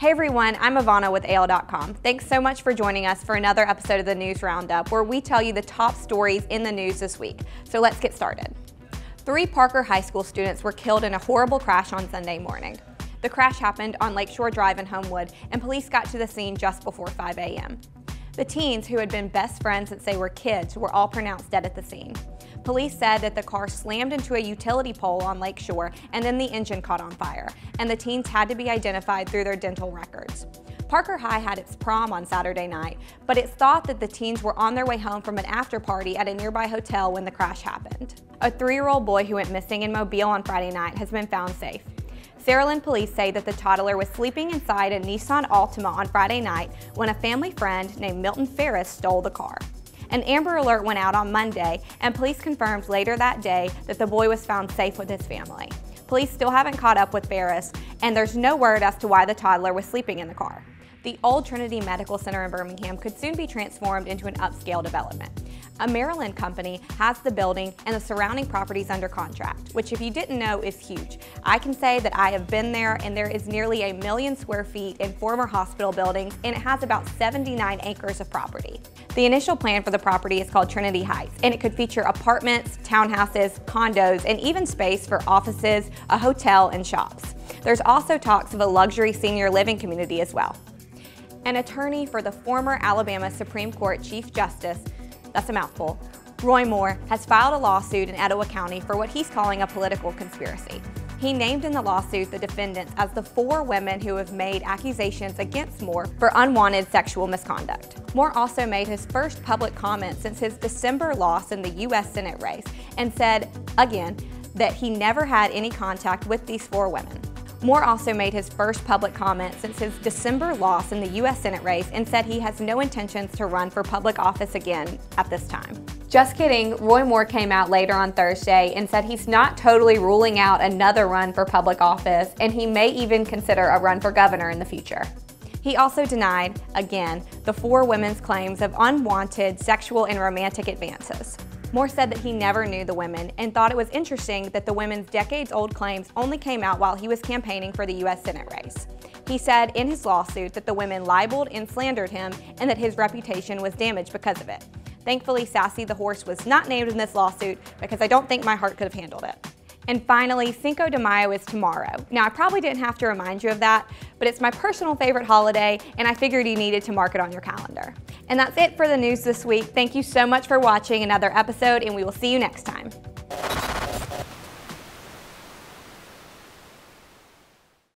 Hey everyone, I'm Ivana with AL.com. Thanks so much for joining us for another episode of the News Roundup, where we tell you the top stories in the news this week. So let's get started. 3 Parker High School students were killed in a horrible crash on Sunday morning. The crash happened on Lakeshore Drive in Homewood, and police got to the scene just before 5 a.m. The teens, who had been best friends since they were kids, were all pronounced dead at the scene. Police said that the car slammed into a utility pole on Lakeshore and then the engine caught on fire, and the teens had to be identified through their dental records. Parker High had its prom on Saturday night, but it's thought that the teens were on their way home from an after party at a nearby hotel when the crash happened. A 3-year-old boy who went missing in Mobile on Friday night has been found safe. Saraland police say that the toddler was sleeping inside a Nissan Altima on Friday night when a family friend named Milton Ferris stole the car. An Amber Alert went out on Monday, and police confirmed later that day that the boy was found safe with his family. Police still haven't caught up with Ferris, and there's no word as to why the toddler was sleeping in the car. The old Trinity Medical Center in Birmingham could soon be transformed into an upscale development. A Maryland company has the building and the surrounding properties under contract, which, if you didn't know, is huge. I can say that I have been there, and there is nearly 1 million square feet in former hospital buildings, and it has about 79 acres of property. The initial plan for the property is called Trinity Heights, and it could feature apartments, townhouses, condos, and even space for offices, a hotel, and shops. There's also talks of a luxury senior living community as well. An attorney for the former Alabama Supreme Court Chief Justice, that's a mouthful, Roy Moore, has filed a lawsuit in Etowah County for what he's calling a political conspiracy. He named in the lawsuit the defendants as the 4 women who have made accusations against Moore for unwanted sexual misconduct. Moore also made his first public comment since his December loss in the U.S. Senate race and said, again, that he never had any contact with these 4 women. Moore also made his first public comment since his December loss in the U.S. Senate race and said he has no intentions to run for public office again at this time. Just kidding, Roy Moore came out later on Thursday and said he's not totally ruling out another run for public office, and he may even consider a run for governor in the future. He also denied, again, the 4 women's claims of unwanted sexual and romantic advances. Moore said that he never knew the women and thought it was interesting that the women's decades-old claims only came out while he was campaigning for the U.S. Senate race. He said in his lawsuit that the women libeled and slandered him and that his reputation was damaged because of it. Thankfully, Sassy the horse was not named in this lawsuit because I don't think my heart could have handled it. And finally, Cinco de Mayo is tomorrow. Now, I probably didn't have to remind you of that, but it's my personal favorite holiday, and I figured you needed to mark it on your calendar. And that's it for the news this week. Thank you so much for watching another episode, and we will see you next time.